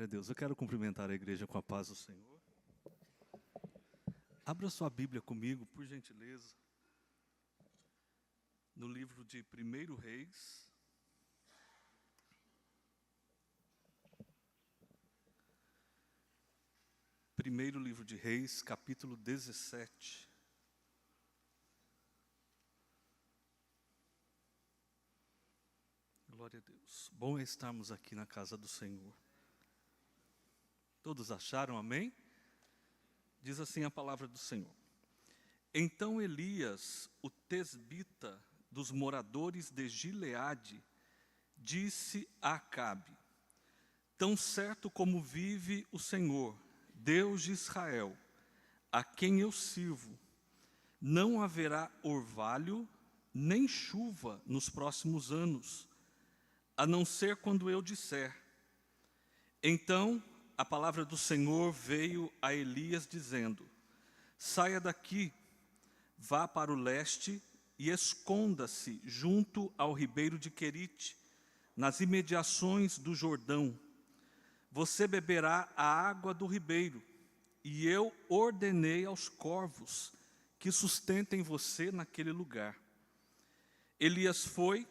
Glória a Deus. Eu quero cumprimentar a igreja com a paz do Senhor. Abra sua Bíblia comigo, por gentileza, no livro de 1 Reis. Primeiro livro de Reis, capítulo 17. Glória a Deus. Bom é estarmos aqui na casa do Senhor. Todos acharam, amém? Diz assim a palavra do Senhor. Então Elias, o tesbita dos moradores de Gileade, disse a Acabe: tão certo como vive o Senhor, Deus de Israel, a quem eu sirvo, não haverá orvalho nem chuva nos próximos anos, a não ser quando eu disser. Então a palavra do Senhor veio a Elias dizendo: saia daqui, vá para o leste e esconda-se junto ao ribeiro de Querite, nas imediações do Jordão. Você beberá a água do ribeiro, e eu ordenei aos corvos que sustentem você naquele lugar. Elias foi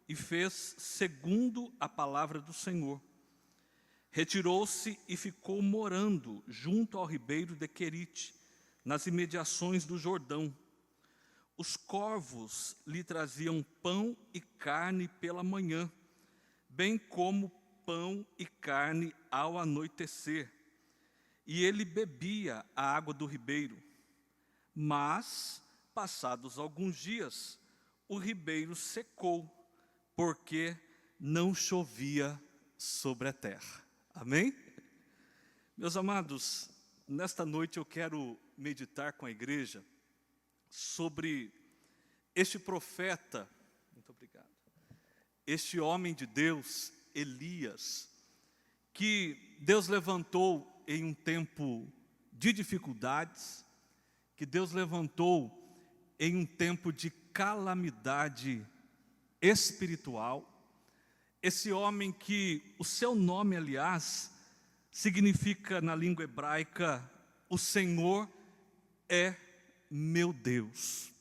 e fez segundo a palavra do Senhor. Retirou-se e ficou morando junto ao ribeiro de Querite, nas imediações do Jordão. Os corvos lhe traziam pão e carne pela manhã, bem como pão e carne ao anoitecer, e ele bebia a água do ribeiro. Mas, passados alguns dias, o ribeiro secou, porque não chovia sobre a terra. Amém? Meus amados, nesta noite eu quero meditar com a igreja sobre este profeta, muito obrigado, este homem de Deus, Elias, que Deus levantou em um tempo de dificuldades, que Deus levantou em um tempo de calamidade espiritual. Esse homem que o seu nome, aliás, significa na língua hebraica: o Senhor é meu Deus.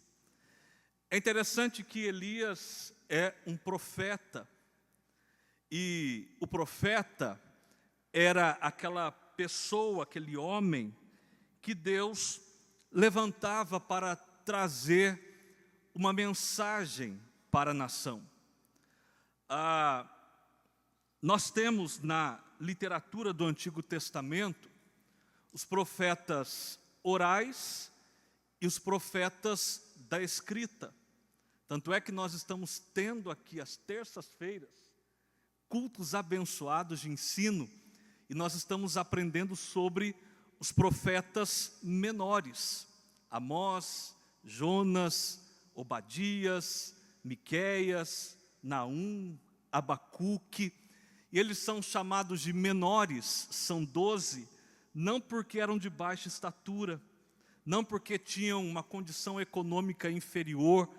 É interessante que Elias é um profeta, e o profeta era aquela pessoa, aquele homem que Deus levantava para trazer uma mensagem para a nação. Nós temos na literatura do Antigo Testamento os profetas orais e os profetas da escrita. Tanto é que nós estamos tendo aqui às terças-feiras cultos abençoados de ensino, e nós estamos aprendendo sobre os profetas menores: Amós, Jonas, Obadias, Miqueias, Naum, Abacuque. E eles são chamados de menores, são 12, não porque eram de baixa estatura, não porque tinham uma condição econômica inferior,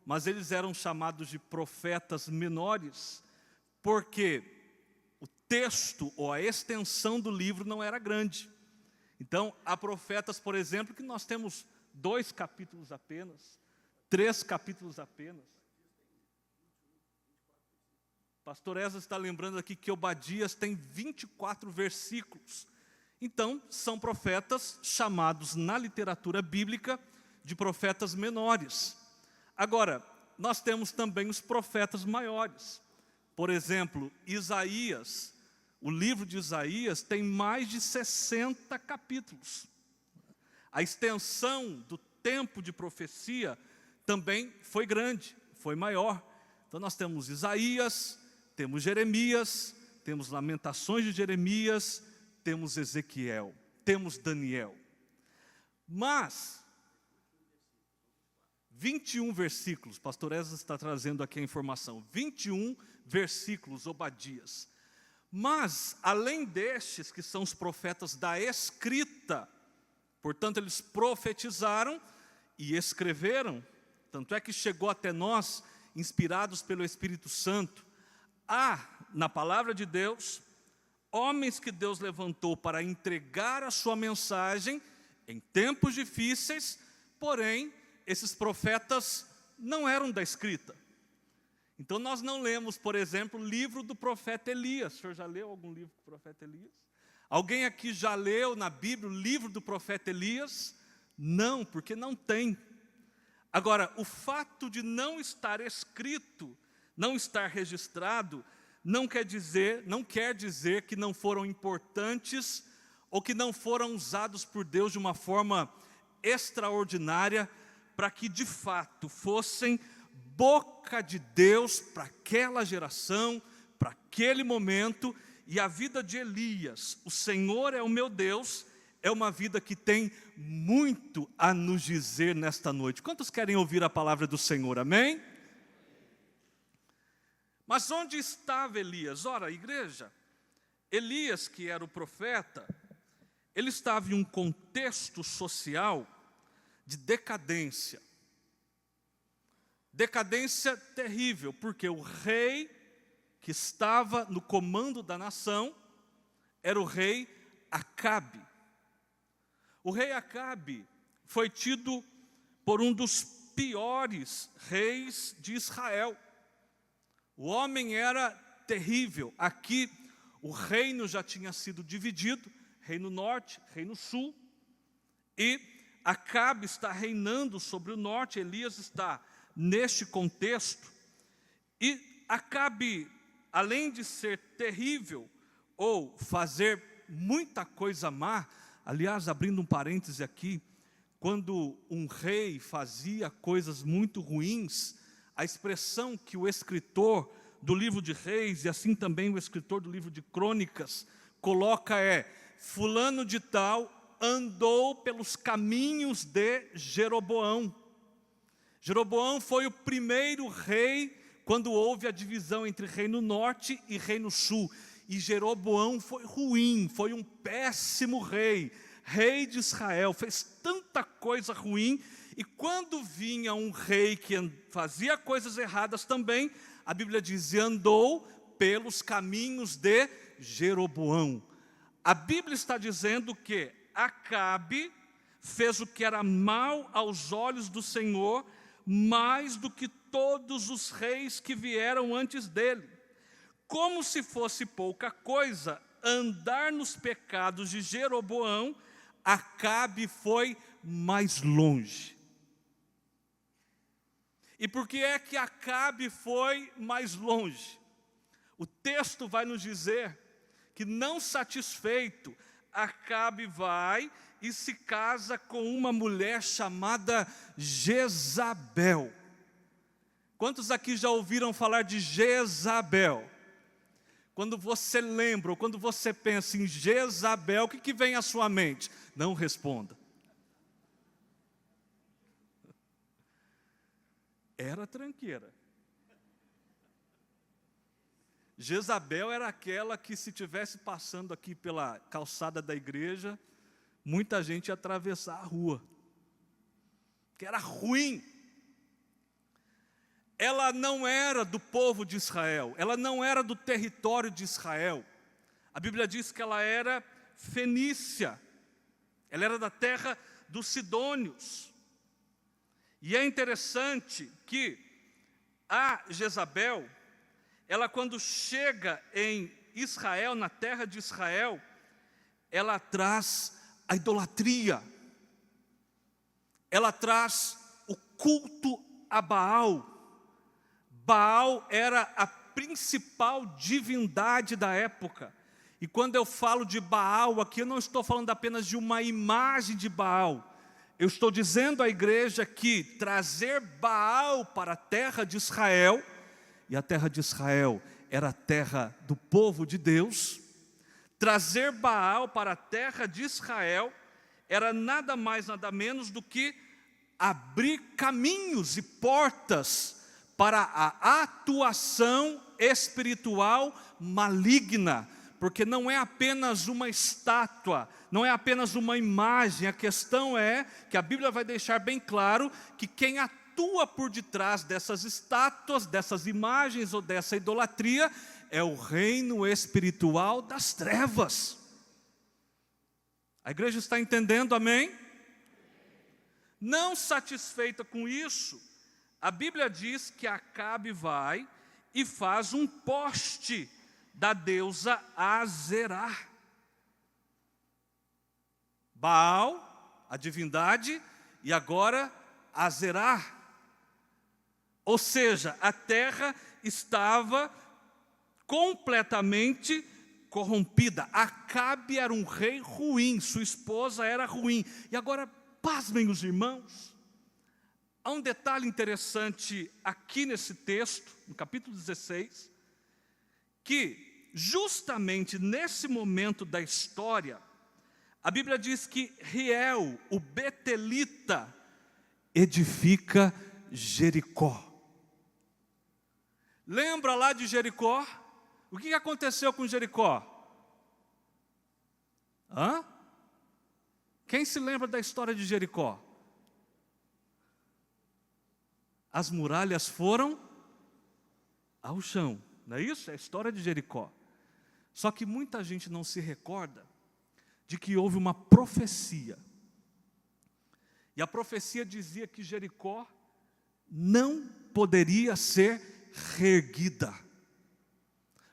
mas eles eram chamados de profetas menores, porque o texto ou a extensão do livro não era grande. Então, há profetas, por exemplo, que nós temos 2 capítulos apenas, 3 capítulos apenas. Pastor Ezra está lembrando aqui que Obadias tem 24 versículos. Então, são profetas chamados na literatura bíblica de profetas menores. Agora, nós temos também os profetas maiores. Por exemplo, Isaías. O livro de Isaías tem mais de 60 capítulos. A extensão do tempo de profecia também foi grande, foi maior. Então nós temos Isaías, temos Jeremias, temos Lamentações de Jeremias, temos Ezequiel, temos Daniel. Mas 21 versículos, pastor Ezra está trazendo aqui a informação, 21 versículos, Obadias. Mas, além destes, que são os profetas da escrita, portanto, eles profetizaram e escreveram, tanto é que chegou até nós, inspirados pelo Espírito Santo, há na palavra de Deus homens que Deus levantou para entregar a sua mensagem em tempos difíceis, porém, esses profetas não eram da escrita. Então nós não lemos, por exemplo, o livro do profeta Elias. O senhor já leu algum livro do profeta Elias? Alguém aqui já leu na Bíblia o livro do profeta Elias? Não, porque não tem. Agora, o fato de não estar escrito, não estar registrado, não quer dizer que não foram importantes ou que não foram usados por Deus de uma forma extraordinária para que de fato fossem boca de Deus para aquela geração, para aquele momento. E a vida de Elias, o Senhor é o meu Deus, é uma vida que tem muito a nos dizer nesta noite. Quantos querem ouvir a palavra do Senhor? Amém? Mas onde estava Elias? Ora, igreja, Elias, que era o profeta, ele estava em um contexto social de decadência. Decadência terrível, porque o rei que estava no comando da nação era o rei Acabe. O rei Acabe foi tido por um dos piores reis de Israel. O homem era terrível. Aqui o reino já tinha sido dividido, reino norte, reino sul, e Acabe está reinando sobre o norte. Elias está neste contexto, e Acabe, além de ser terrível, ou fazer muita coisa má, aliás, abrindo um parêntese aqui, quando um rei fazia coisas muito ruins, a expressão que o escritor do livro de Reis, e assim também o escritor do livro de Crônicas, coloca é: fulano de tal andou pelos caminhos de Jeroboão. Jeroboão foi o primeiro rei quando houve a divisão entre reino norte e reino sul. E Jeroboão foi ruim, foi um péssimo rei, rei de Israel, fez tanta coisa ruim. E quando vinha um rei que fazia coisas erradas também, a Bíblia diz, andou pelos caminhos de Jeroboão. A Bíblia está dizendo que Acabe fez o que era mal aos olhos do Senhor, mais do que todos os reis que vieram antes dele. Como se fosse pouca coisa andar nos pecados de Jeroboão, Acabe foi mais longe. E por que é que Acabe foi mais longe? O texto vai nos dizer que, não satisfeito, Acabe vai e se casa com uma mulher chamada Jezabel. Quantos aqui já ouviram falar de Jezabel? Quando você lembra, ou quando você pensa em Jezabel, o que vem à sua mente? Não responda. Era tranqueira. Jezabel era aquela que, se tivesse passando aqui pela calçada da igreja, muita gente ia atravessar a rua, que era ruim. Ela não era do povo de Israel, ela não era do território de Israel. A Bíblia diz que ela era fenícia, ela era da terra dos sidônios. E é interessante que a Jezabel, ela, quando chega em Israel, na terra de Israel, ela traz a idolatria, ela traz o culto a Baal. Baal era a principal divindade da época. E quando eu falo de Baal aqui, eu não estou falando apenas de uma imagem de Baal. Eu estou dizendo à igreja que trazer Baal para a terra de Israel, e a terra de Israel era a terra do povo de Deus, trazer Baal para a terra de Israel era nada mais, nada menos do que abrir caminhos e portas para a atuação espiritual maligna, porque não é apenas uma estátua, não é apenas uma imagem. A questão é que a Bíblia vai deixar bem claro que quem atua por detrás dessas estátuas, dessas imagens ou dessa idolatria, é o reino espiritual das trevas. A igreja está entendendo, amém? Não satisfeita com isso, a Bíblia diz que Acabe vai e faz um poste da deusa Azerá. Baal, a divindade, e agora Azerá. Ou seja, a terra estava completamente corrompida. Acabe era um rei ruim, sua esposa era ruim. E agora, pasmem os irmãos, há um detalhe interessante aqui nesse texto, no capítulo 16, que justamente nesse momento da história, a Bíblia diz que Riel, o betelita, edifica Jericó. Lembra lá de Jericó? O que aconteceu com Jericó? Quem se lembra da história de Jericó? As muralhas foram ao chão, não é isso? É a história de Jericó. Só que muita gente não se recorda de que houve uma profecia. E a profecia dizia que Jericó não poderia ser reerguida.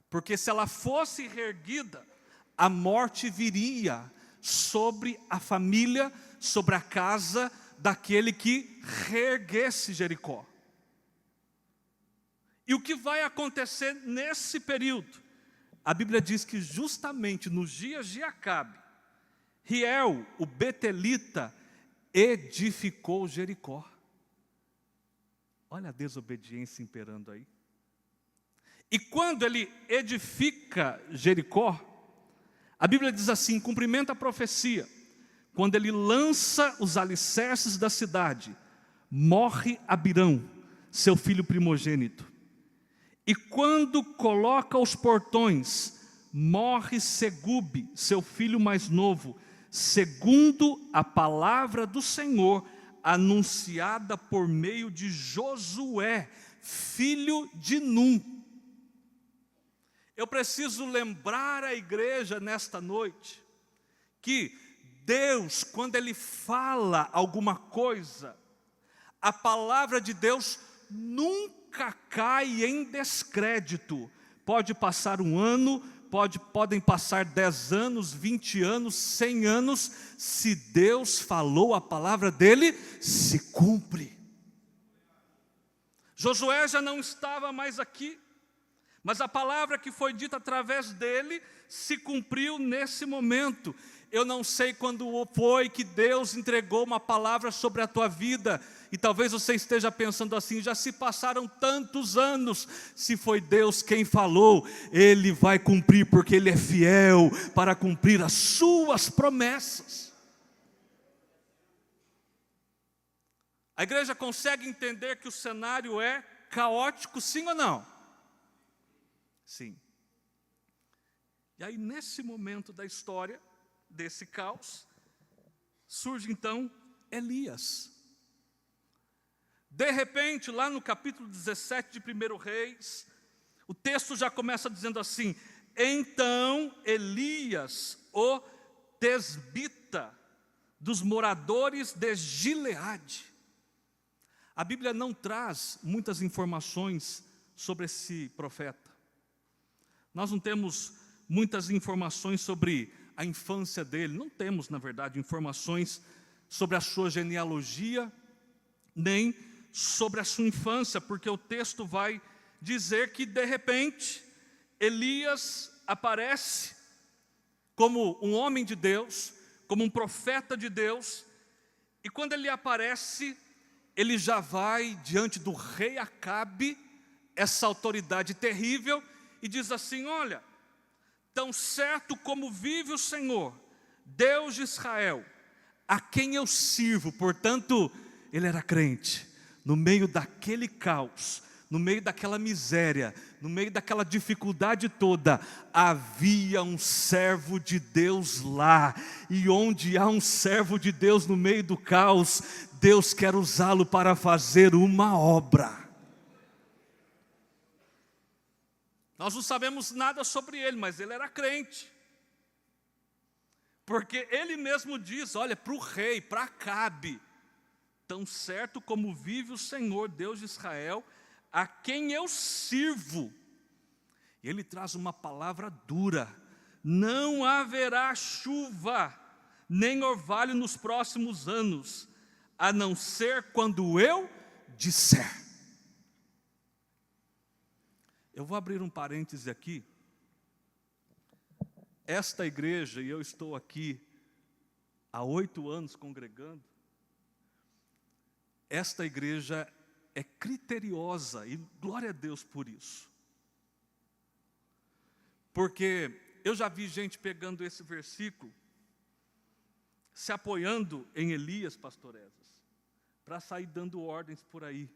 Porque se ela fosse reerguida, a morte viria sobre a família, sobre a casa daquele que reerguesse Jericó. E o que vai acontecer nesse período? A Bíblia diz que justamente nos dias de Acabe, Riel, o betelita, edificou Jericó. Olha a desobediência imperando aí. E quando ele edifica Jericó, a Bíblia diz assim, cumprimenta a profecia, quando ele lança os alicerces da cidade, morre Abirão, seu filho primogênito. E quando coloca os portões, morre Segube, seu filho mais novo, segundo a palavra do Senhor, anunciada por meio de Josué, filho de Num. Eu preciso lembrar a igreja nesta noite, que Deus, quando Ele fala alguma coisa, a palavra de Deus nunca cai em descrédito. Pode passar um ano, podem passar 10 anos, 20 anos, 100 anos, se Deus falou a palavra dele, se cumpre. Josué já não estava mais aqui, mas a palavra que foi dita através dele se cumpriu nesse momento. Eu não sei quando foi que Deus entregou uma palavra sobre a tua vida, e talvez você esteja pensando assim, já se passaram tantos anos. Se foi Deus quem falou, Ele vai cumprir, porque Ele é fiel para cumprir as suas promessas. A igreja consegue entender que o cenário é caótico, sim ou não? Sim. E aí, nesse momento da história, desse caos, surge então Elias. De repente, lá no capítulo 17 de 1 Reis, o texto já começa dizendo assim, então Elias, o tesbita, dos moradores de Gileade. A Bíblia não traz muitas informações sobre esse profeta. Nós não temos muitas informações sobre a infância dele, não temos, na verdade, informações sobre a sua genealogia, nem sobre a sua infância, porque o texto vai dizer que, de repente, Elias aparece como um homem de Deus, como um profeta de Deus, e quando ele aparece, ele já vai diante do rei Acabe, essa autoridade terrível, e diz assim, olha, tão certo como vive o Senhor, Deus de Israel, a quem eu sirvo. Portanto, ele era crente. No meio daquele caos, no meio daquela miséria, no meio daquela dificuldade toda, havia um servo de Deus lá. E onde há um servo de Deus no meio do caos, Deus quer usá-lo para fazer uma obra. Nós não sabemos nada sobre ele, mas ele era crente. Porque ele mesmo diz, olha, para o rei, para Acabe, tão certo como vive o Senhor, Deus de Israel, a quem eu sirvo. E ele traz uma palavra dura: não haverá chuva, nem orvalho nos próximos anos, a não ser quando eu disser. Eu vou abrir um parêntese aqui. Esta igreja, e eu estou aqui há 8 anos congregando, esta igreja é criteriosa, e glória a Deus por isso. Porque eu já vi gente pegando esse versículo, se apoiando em Elias, pastor Esdras, para sair dando ordens por aí.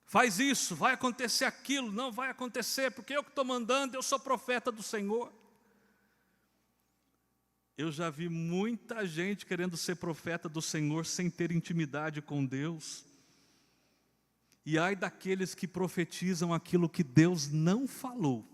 Faz isso, vai acontecer aquilo, não vai acontecer, porque eu que estou mandando, eu sou profeta do Senhor. Eu já vi muita gente querendo ser profeta do Senhor sem ter intimidade com Deus. E ai daqueles que profetizam aquilo que Deus não falou.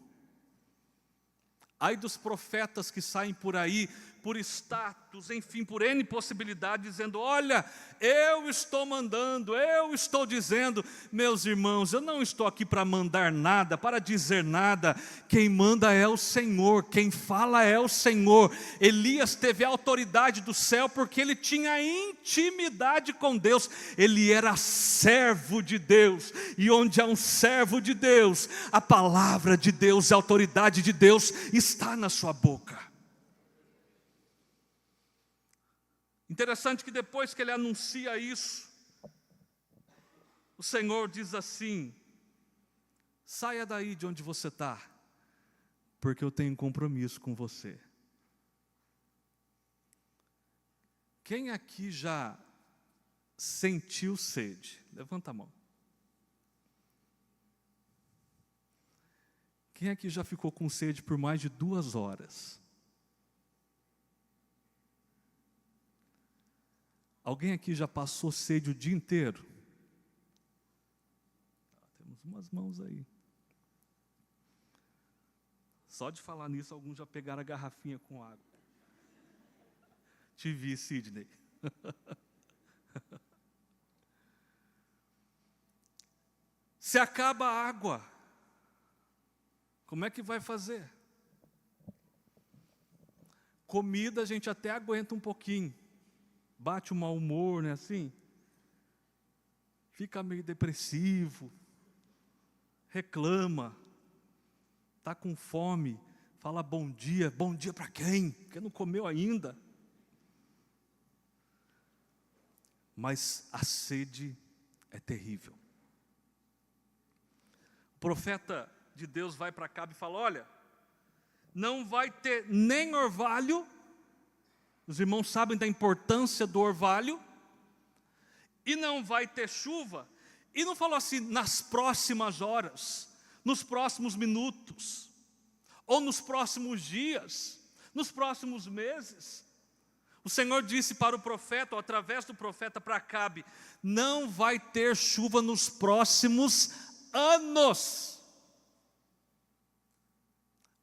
Ai dos profetas que saem por aí, por status, enfim, por N possibilidades, dizendo, olha, eu estou mandando, eu estou dizendo. Meus irmãos, eu não estou aqui para mandar nada, para dizer nada. Quem manda é o Senhor, quem fala é o Senhor. Elias teve a autoridade do céu porque ele tinha intimidade com Deus. Ele era servo de Deus, e onde há um servo de Deus, a palavra de Deus, a autoridade de Deus está na sua boca. Interessante que depois que ele anuncia isso, o Senhor diz assim, saia daí de onde você está, porque eu tenho um compromisso com você. Quem aqui já sentiu sede? Levanta a mão. Quem aqui já ficou com sede por mais de 2 horas? Alguém aqui já passou sede o dia inteiro? Temos umas mãos aí. Só de falar nisso, alguns já pegaram a garrafinha com água. Te vi, Sidney. Se acaba a água, como é que vai fazer? Comida a gente até aguenta um pouquinho. Bate um mau humor, não é assim? Fica meio depressivo, reclama, está com fome, fala bom dia para quem? Porque não comeu ainda. Mas a sede é terrível. O profeta de Deus vai para Acabe e fala, olha, não vai ter nem orvalho. Os irmãos sabem da importância do orvalho. E não vai ter chuva. E não falou assim, nas próximas horas, nos próximos minutos, ou nos próximos dias, nos próximos meses. O Senhor disse para o profeta, ou através do profeta para Acabe, não vai ter chuva nos próximos anos.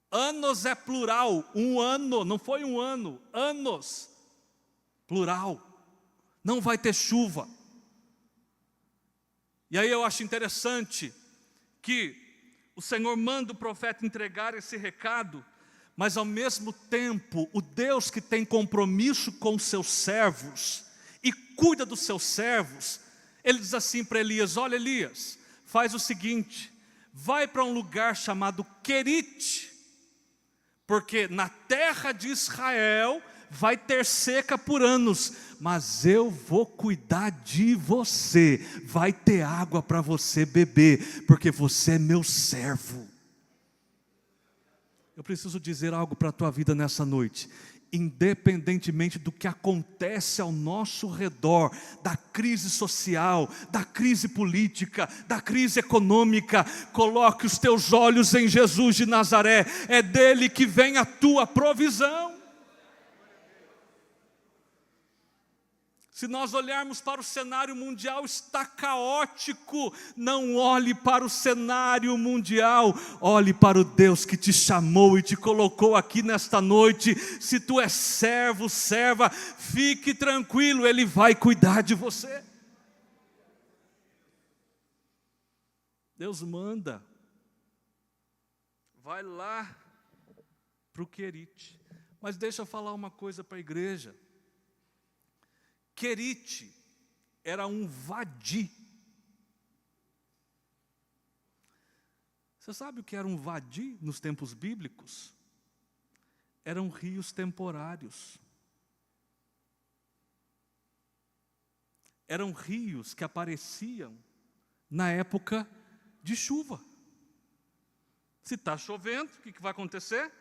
Anos é plural, um ano, não foi um ano, anos, plural, não vai ter chuva. E aí eu acho interessante que o Senhor manda o profeta entregar esse recado, mas ao mesmo tempo, o Deus que tem compromisso com os seus servos, e cuida dos seus servos, ele diz assim para Elias, olha Elias, faz o seguinte, vai para um lugar chamado Querite, porque na terra de Israel vai ter seca por anos, mas eu vou cuidar de você, vai ter água para você beber, porque você é meu servo. Eu preciso dizer algo para a tua vida nessa noite. Independentemente do que acontece ao nosso redor, da crise social, da crise política, da crise econômica, coloque os teus olhos em Jesus de Nazaré, é dele que vem a tua provisão. Se nós olharmos para o cenário mundial, está caótico. Não olhe para o cenário mundial, olhe para o Deus que te chamou e te colocou aqui nesta noite. Se tu és servo, serva, fique tranquilo, Ele vai cuidar de você. Deus manda. Vai lá para o Querite. Mas deixa eu falar uma coisa para a igreja. Querite era um vadi. Você sabe o que era um vadi nos tempos bíblicos? Eram rios temporários. Eram rios que apareciam na época de chuva. Se está chovendo, o que vai acontecer?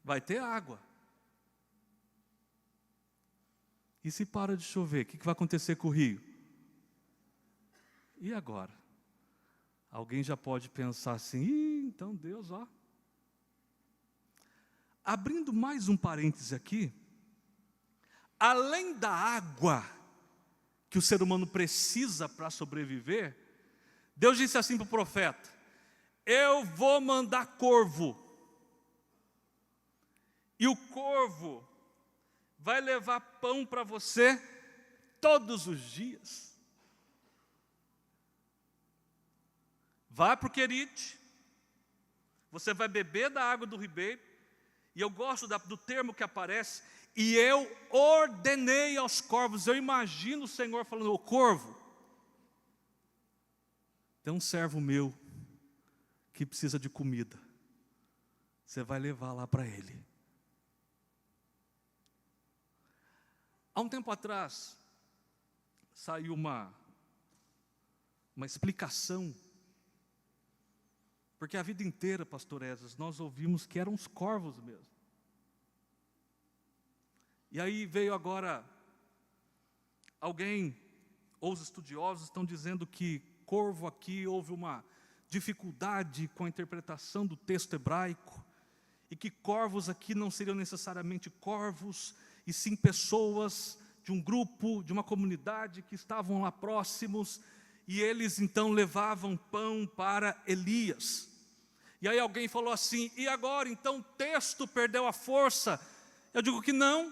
Vai ter água. E se para de chover, o que vai acontecer com o rio? E agora? Alguém já pode pensar assim, então Deus, Abrindo mais um parêntese aqui, além da água que o ser humano precisa para sobreviver, Deus disse assim para o profeta: eu vou mandar corvo, e o corvo vai levar pão para você todos os dias. Vá para o Querite, você vai beber da água do ribeiro, e eu gosto do termo que aparece, e eu ordenei aos corvos. Eu imagino o Senhor falando: ô corvo, tem um servo meu que precisa de comida, você vai levar lá para ele. Há um tempo atrás, saiu uma explicação, porque a vida inteira, pastor Esdras, nós ouvimos que eram os corvos mesmo. E aí veio agora alguém, ou os estudiosos estão dizendo que corvo aqui houve uma dificuldade com a interpretação do texto hebraico, e que corvos aqui não seriam necessariamente corvos, e sim pessoas de um grupo, de uma comunidade que estavam lá próximos, e eles então levavam pão para Elias. E aí alguém falou assim: e agora então o texto perdeu a força? Eu digo que não,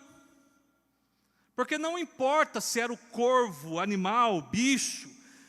porque não importa se era o corvo, animal, bicho,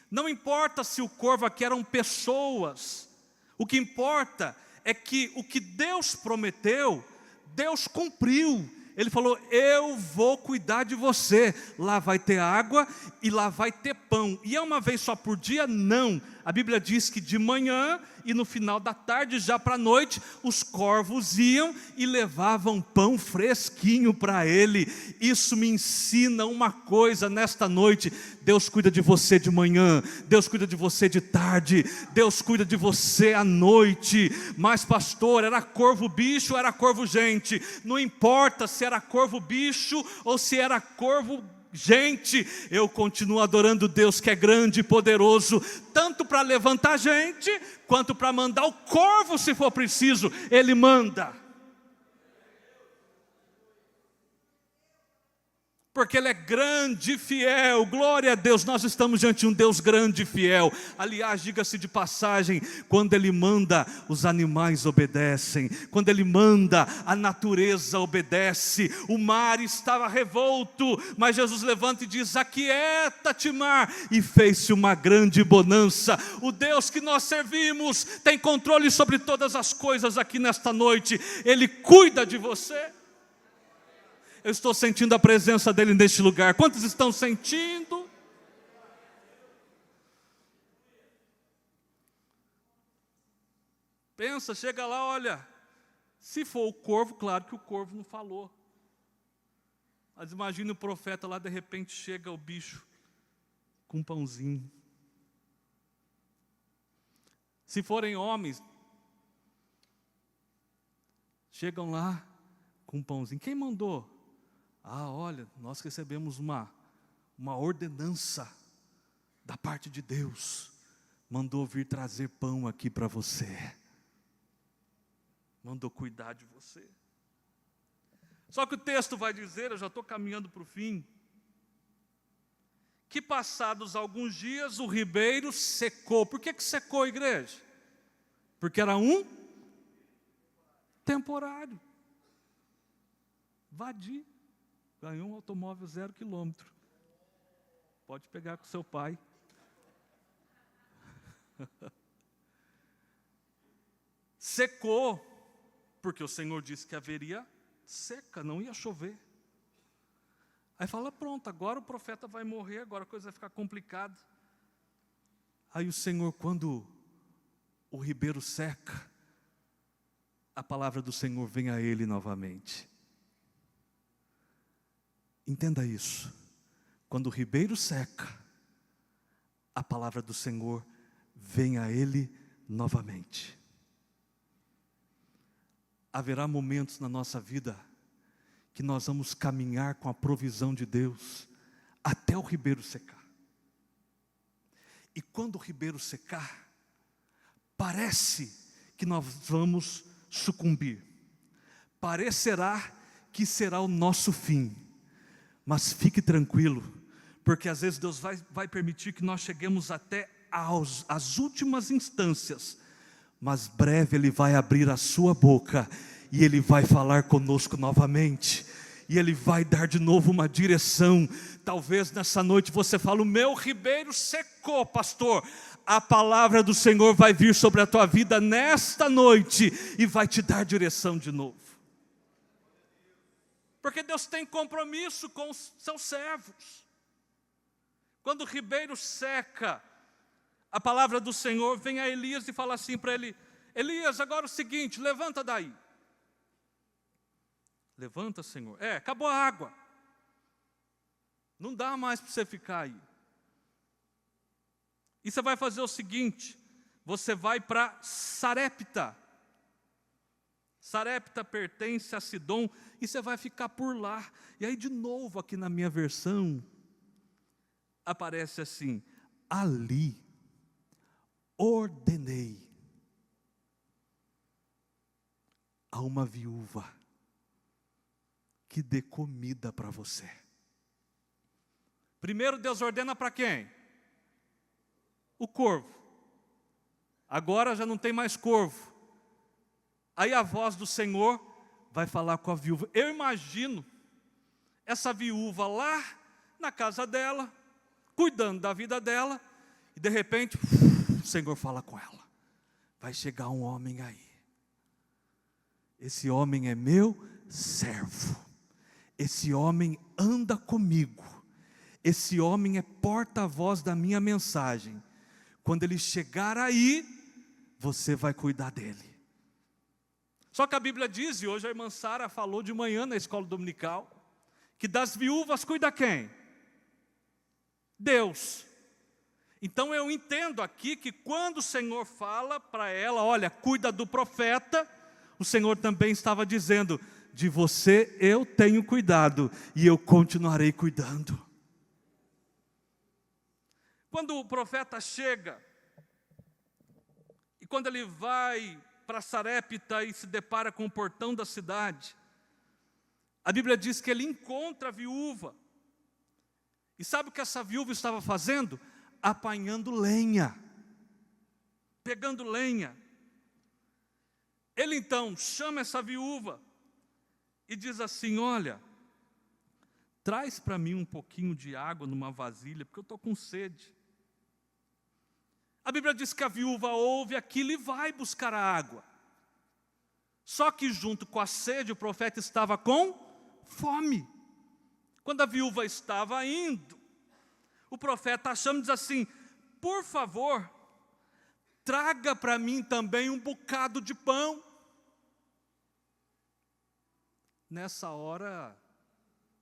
não importa se o corvo aqui eram pessoas, o que importa é que o que Deus prometeu, Deus cumpriu. Ele falou: eu vou cuidar de você, lá vai ter água e lá vai ter pão. E é uma vez só por dia? Não. A Bíblia diz que de manhã e no final da tarde, já para a noite, os corvos iam e levavam pão fresquinho para ele. Isso me ensina uma coisa nesta noite: Deus cuida de você de manhã, Deus cuida de você de tarde, Deus cuida de você à noite. Mas pastor, era corvo bicho ou era corvo gente? Não importa se era corvo bicho ou se era corvo gente, eu continuo adorando Deus que é grande e poderoso, tanto para levantar gente, quanto para mandar o corvo se for preciso. Ele manda, porque Ele é grande e fiel. Glória a Deus, nós estamos diante de um Deus grande e fiel. Aliás, diga-se de passagem, quando Ele manda, os animais obedecem. Quando Ele manda, a natureza obedece. O mar estava revolto, mas Jesus levanta e diz: aquieta-te, mar, e fez-se uma grande bonança. O Deus que nós servimos tem controle sobre todas as coisas aqui nesta noite. Ele cuida de você. Eu estou sentindo a presença dEle neste lugar. Quantos estão sentindo? Pensa, chega lá, olha, se for o corvo, claro que o corvo não falou. Mas imagina o profeta lá, de repente chega o bicho com um pãozinho. Se forem homens, chegam lá com um pãozinho. Quem mandou? Olha, nós recebemos uma ordenança da parte de Deus. Mandou vir trazer pão aqui para você. Mandou cuidar de você. Só que o texto vai dizer, eu já estou caminhando para o fim, que passados alguns dias o ribeiro secou. Por que secou, igreja? Porque era um temporário. Vadio. Ganhou um automóvel 0 quilômetro. Pode pegar com seu pai. Secou, porque o Senhor disse que haveria seca, não ia chover. Aí fala, pronto, agora o profeta vai morrer, agora a coisa vai ficar complicada. Aí o Senhor, quando o ribeiro seca, a palavra do Senhor vem a ele novamente. Entenda isso. Quando o ribeiro seca, a palavra do Senhor vem a ele novamente. Haverá momentos na nossa vida que nós vamos caminhar com a provisão de Deus até o ribeiro secar. E quando o ribeiro secar, parece que nós vamos sucumbir. Parecerá que será o nosso fim. Mas fique tranquilo, porque às vezes Deus vai permitir que nós cheguemos até as últimas instâncias, mas breve Ele vai abrir a sua boca, e Ele vai falar conosco novamente, e Ele vai dar de novo uma direção. Talvez nessa noite você fale, o meu ribeiro secou, pastor. A palavra do Senhor vai vir sobre a tua vida nesta noite, e vai te dar direção de novo. Porque Deus tem compromisso com os seus servos. Quando o ribeiro seca, a palavra do Senhor vem a Elias e fala assim para ele, Elias, agora é o seguinte, levanta daí. Levanta, Senhor. Acabou a água. Não dá mais para você ficar aí. E você vai fazer o seguinte, você vai para Sarepta. Sarepta pertence a Sidom, e você vai ficar por lá. E aí de novo aqui na minha versão, aparece assim, ali ordenei a uma viúva que dê comida para você. Primeiro Deus ordena para quem? O corvo. Agora já não tem mais corvo. Aí a voz do Senhor vai falar com a viúva. Eu imagino essa viúva lá na casa dela, cuidando da vida dela, e de repente, o Senhor fala com ela. Vai chegar um homem aí. Esse homem é meu servo. Esse homem anda comigo. Esse homem é porta-voz da minha mensagem. Quando ele chegar aí, você vai cuidar dele. Só que a Bíblia diz, e hoje a irmã Sara falou de manhã na escola dominical, que das viúvas cuida quem? Deus. Então eu entendo aqui que quando o Senhor fala para ela, olha, cuida do profeta, o Senhor também estava dizendo, de você eu tenho cuidado, e eu continuarei cuidando. Quando o profeta chega, e quando ele vai para Sarepta e se depara com o portão da cidade, a Bíblia diz que ele encontra a viúva. E sabe o que essa viúva estava fazendo? Apanhando lenha, pegando lenha. Ele então chama essa viúva e diz assim, olha, traz para mim um pouquinho de água numa vasilha, porque eu estou com sede. A Bíblia diz que a viúva ouve aquilo e vai buscar a água. Só que junto com a sede, o profeta estava com fome. Quando a viúva estava indo, o profeta a chama e diz assim, por favor, traga para mim também um bocado de pão. Nessa hora,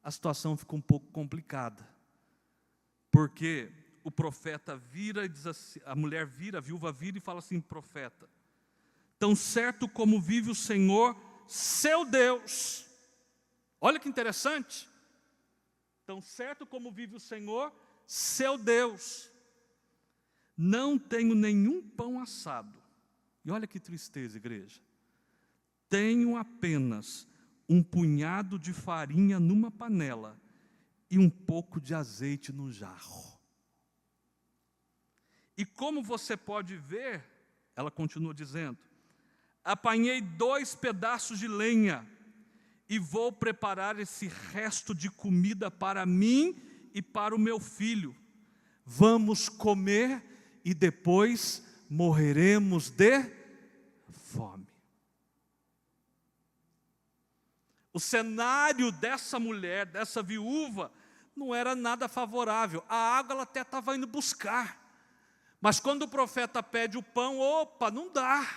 a situação fica um pouco complicada. Porque o profeta vira e diz assim, a mulher vira, a viúva vira e fala assim, profeta, tão certo como vive o Senhor, seu Deus. Olha que interessante. Tão certo como vive o Senhor, seu Deus. Não tenho nenhum pão assado. E olha que tristeza, igreja. Tenho apenas um punhado de farinha numa panela e um pouco de azeite no jarro. E como você pode ver, ela continua dizendo, apanhei 2 pedaços de lenha e vou preparar esse resto de comida para mim e para o meu filho. Vamos comer e depois morreremos de fome. O cenário dessa mulher, dessa viúva, não era nada favorável. A água ela até estava indo buscar. Mas quando o profeta pede o pão, opa, não dá.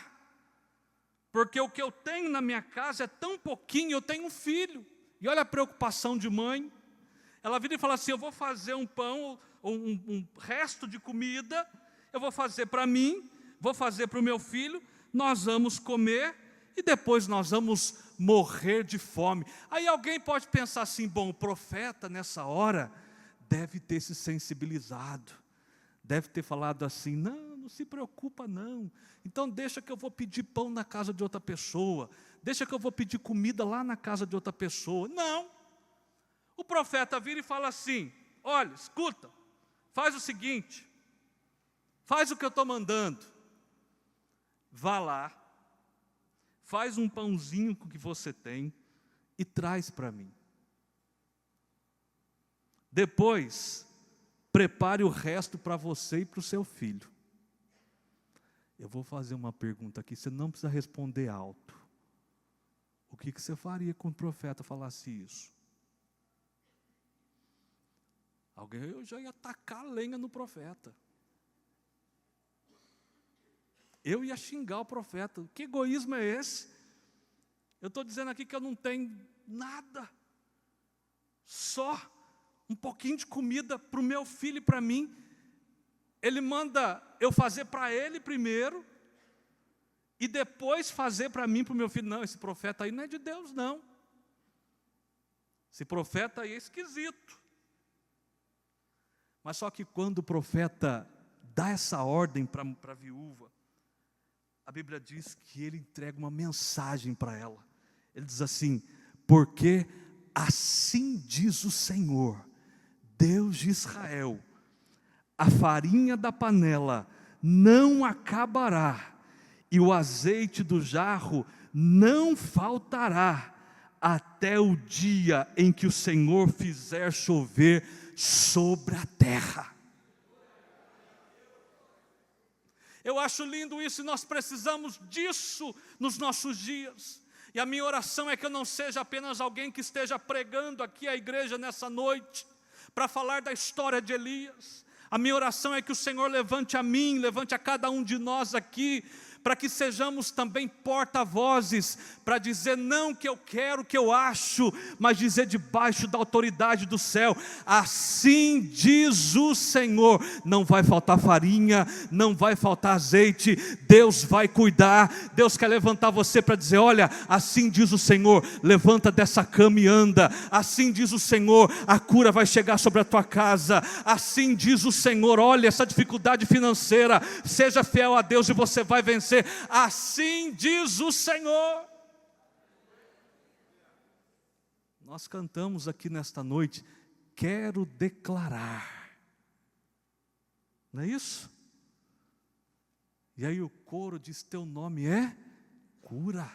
Porque o que eu tenho na minha casa é tão pouquinho, eu tenho um filho. E olha a preocupação de mãe. Ela vira e fala assim, eu vou fazer um pão, um resto de comida, eu vou fazer para mim, vou fazer para o meu filho, nós vamos comer e depois nós vamos morrer de fome. Aí alguém pode pensar assim, bom, o profeta nessa hora deve ter se sensibilizado, deve ter falado assim, não se preocupa não, então deixa que eu vou pedir pão na casa de outra pessoa, deixa que eu vou pedir comida lá na casa de outra pessoa. Não, o profeta vira e fala assim, olha, escuta, faz o seguinte, faz o que eu estou mandando, vá lá, faz um pãozinho com o que você tem e traz para mim. Depois, prepare o resto para você e para o seu filho. Eu vou fazer uma pergunta aqui, você não precisa responder alto. O que você faria quando o profeta falasse isso? Eu já ia tacar lenha no profeta. Eu ia xingar o profeta. Que egoísmo é esse? Eu estou dizendo aqui que eu não tenho nada. Só um pouquinho de comida para o meu filho e para mim. Ele manda eu fazer para ele primeiro e depois fazer para mim e para o meu filho. Não, esse profeta aí não é de Deus, não. Esse profeta aí é esquisito. Mas só que quando o profeta dá essa ordem para a viúva, a Bíblia diz que ele entrega uma mensagem para ela. Ele diz assim, porque assim diz o Senhor, Deus de Israel, a farinha da panela não acabará, e o azeite do jarro não faltará, até o dia em que o Senhor fizer chover sobre a terra. Eu acho lindo isso e nós precisamos disso nos nossos dias. E a minha oração é que eu não seja apenas alguém que esteja pregando aqui à igreja nessa noite, para falar da história de Elias. A minha oração é que o Senhor levante a mim, levante a cada um de nós aqui, para que sejamos também porta-vozes, para dizer não o que eu quero, o que eu acho, mas dizer debaixo da autoridade do céu, assim diz o Senhor, não vai faltar farinha, não vai faltar azeite, Deus vai cuidar. Deus quer levantar você para dizer, olha, assim diz o Senhor, levanta dessa cama e anda, assim diz o Senhor, a cura vai chegar sobre a tua casa, assim diz o Senhor, olha essa dificuldade financeira, seja fiel a Deus e você vai vencer. Assim diz o Senhor. Nós cantamos aqui nesta noite, quero declarar, não é isso? E aí o coro diz, teu nome é cura.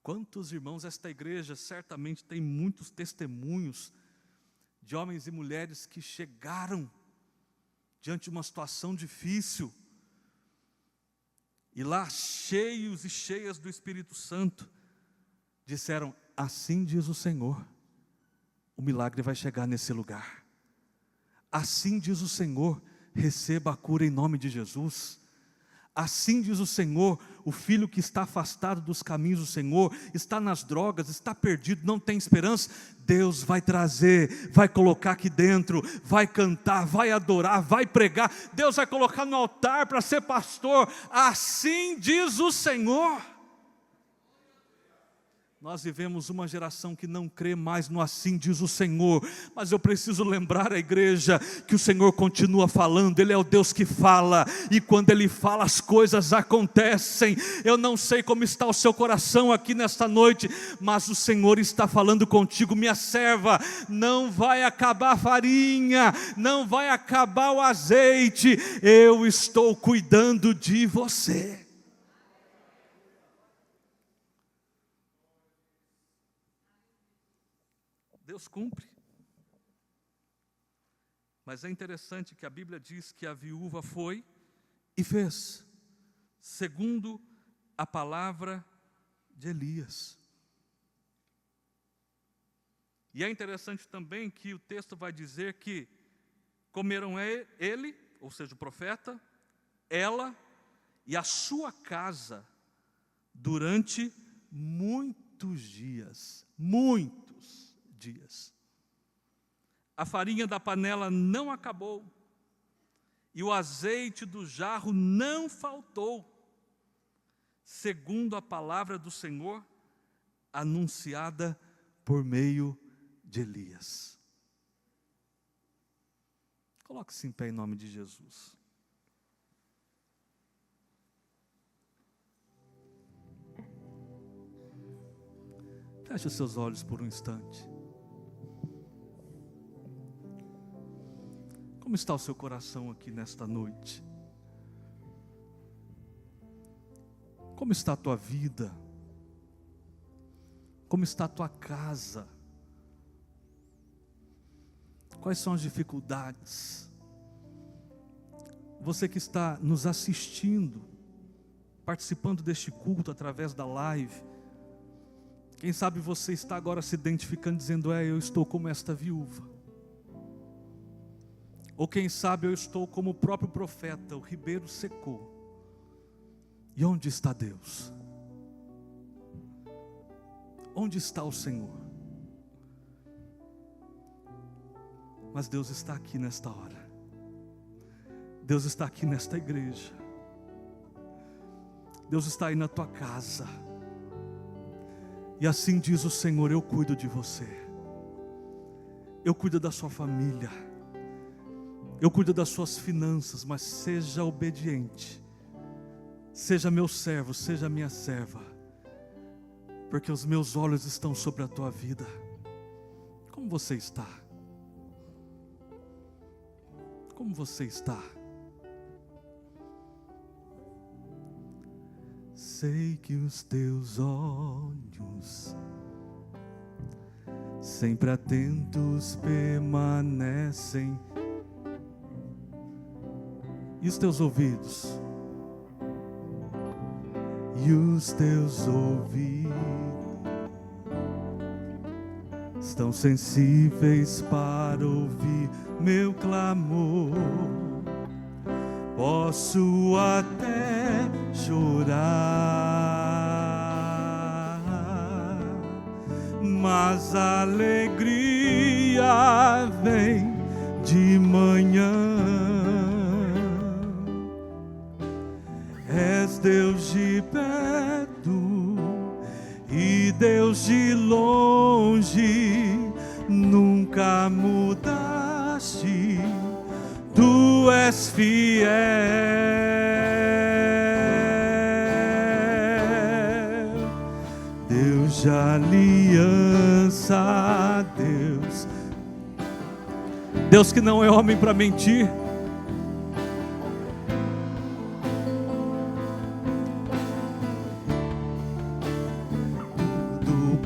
Quantos irmãos, esta igreja certamente tem muitos testemunhos de homens e mulheres que chegaram diante de uma situação difícil, e lá, cheios e cheias do Espírito Santo, disseram, assim diz o Senhor, o milagre vai chegar nesse lugar. Assim diz o Senhor, receba a cura em nome de Jesus. Assim diz o Senhor, o filho que está afastado dos caminhos do Senhor, está nas drogas, está perdido, não tem esperança, Deus vai trazer, vai colocar aqui dentro, vai cantar, vai adorar, vai pregar, Deus vai colocar no altar para ser pastor, assim diz o Senhor. Nós vivemos uma geração que não crê mais no assim diz o Senhor, mas eu preciso lembrar a igreja que o Senhor continua falando. Ele é o Deus que fala, e quando Ele fala as coisas acontecem. Eu não sei como está o seu coração aqui nesta noite, mas o Senhor está falando contigo: minha serva, não vai acabar a farinha, não vai acabar o azeite, eu estou cuidando de você. Deus cumpre. Mas é interessante que a Bíblia diz que a viúva foi e fez, segundo a palavra de Elias. E é interessante também que o texto vai dizer que comeram ele, ou seja, o profeta, ela e a sua casa durante muitos dias. A farinha da panela não acabou, e o azeite do jarro não faltou, segundo a palavra do Senhor, anunciada por meio de Elias. Coloque-se em pé em nome de Jesus. Feche os seus olhos por um instante. Como está o seu coração aqui nesta noite? Como está a tua vida? Como está a tua casa? Quais são as dificuldades? Você que está nos assistindo, participando deste culto através da live, quem sabe você está agora se identificando, dizendo: eu estou como esta viúva. Ou quem sabe eu estou como o próprio profeta, o ribeiro secou. E onde está Deus? Onde está o Senhor? Mas Deus está aqui nesta hora. Deus está aqui nesta igreja. Deus está aí na tua casa. E assim diz o Senhor: eu cuido de você. Eu cuido da sua família. Eu cuido das suas finanças, mas seja obediente. Seja meu servo, seja minha serva. Porque os meus olhos estão sobre a tua vida. Como você está? Como você está? Sei que os teus olhos, sempre atentos, permanecem. E os teus ouvidos? E os teus ouvidos estão sensíveis para ouvir meu clamor. Posso até chorar, mas a alegria vem de manhã. És Deus de perto e Deus de longe, nunca mudaste, tu és fiel. Deus de aliança, Deus que não é homem para mentir.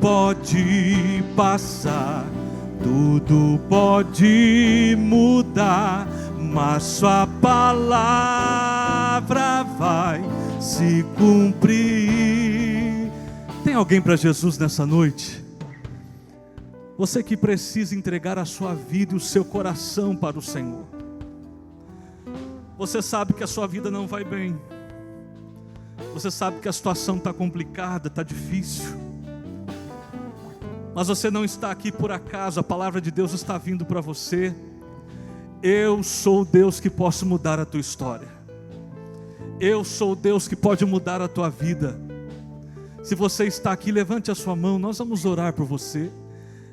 Pode passar, tudo pode mudar, mas sua palavra vai se cumprir. Tem alguém para Jesus nessa noite? Você que precisa entregar a sua vida e o seu coração para o Senhor. Você sabe que a sua vida não vai bem. Você sabe que a situação está complicada, está difícil. Mas você não está aqui por acaso, a palavra de Deus está vindo para você. Eu sou o Deus que posso mudar a tua história. Eu sou o Deus que pode mudar a tua vida. Se você está aqui, levante a sua mão, nós vamos orar por você.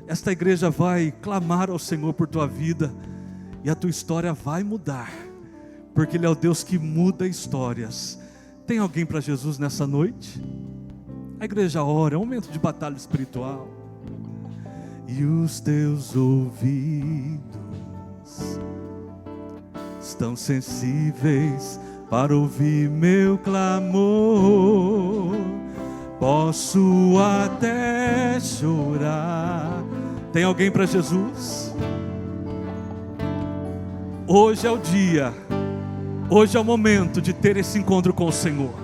Esta igreja vai clamar ao Senhor por tua vida, e a tua história vai mudar, porque Ele é o Deus que muda histórias. Tem alguém para Jesus nessa noite? A igreja ora, é um momento de batalha espiritual. E os teus ouvidos estão sensíveis para ouvir meu clamor. Posso até chorar. Tem alguém para Jesus? Hoje é o dia, hoje é o momento de ter esse encontro com o Senhor,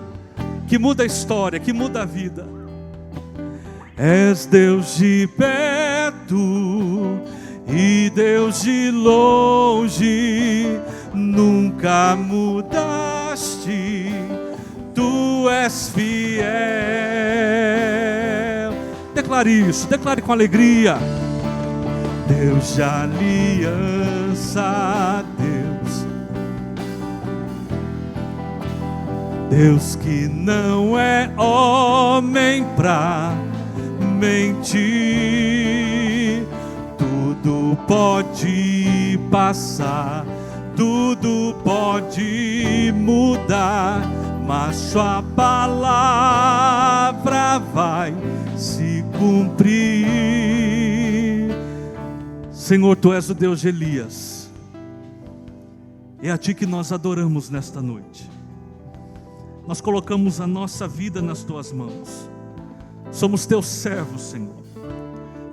que muda a história, que muda a vida. És Deus de perto e Deus de longe, nunca mudaste, Tu és fiel. Declare isso, declare com alegria. Deus de aliança, Deus que não é homem pra mentir. Tudo pode passar, tudo pode mudar, mas sua palavra vai se cumprir. Senhor, Tu és o Deus de Elias. É a Ti que nós adoramos nesta noite. Nós colocamos a nossa vida nas Tuas mãos. Somos Teus servos, Senhor.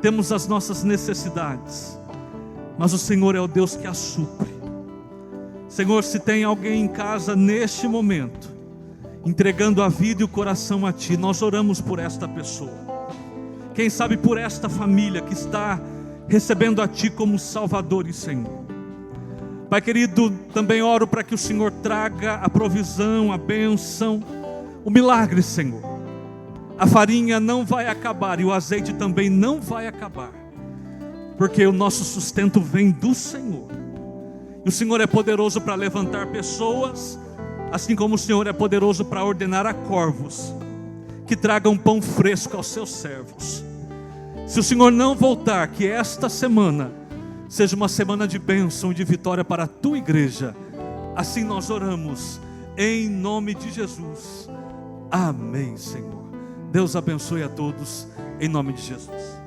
Temos as nossas necessidades, mas o Senhor é o Deus que as supre. Senhor, se tem alguém em casa neste momento, entregando a vida e o coração a Ti, nós oramos por esta pessoa. Quem sabe por esta família que está recebendo a Ti como Salvador e Senhor. Pai querido, também oro para que o Senhor traga a provisão, a bênção, o milagre, Senhor. A farinha não vai acabar e o azeite também não vai acabar, porque o nosso sustento vem do Senhor. E o Senhor é poderoso para levantar pessoas, assim como o Senhor é poderoso para ordenar a corvos que tragam pão fresco aos seus servos. Se o Senhor não voltar, que esta semana seja uma semana de bênção e de vitória para a Tua igreja. Assim nós oramos, em nome de Jesus. Amém, Senhor. Deus abençoe a todos, em nome de Jesus.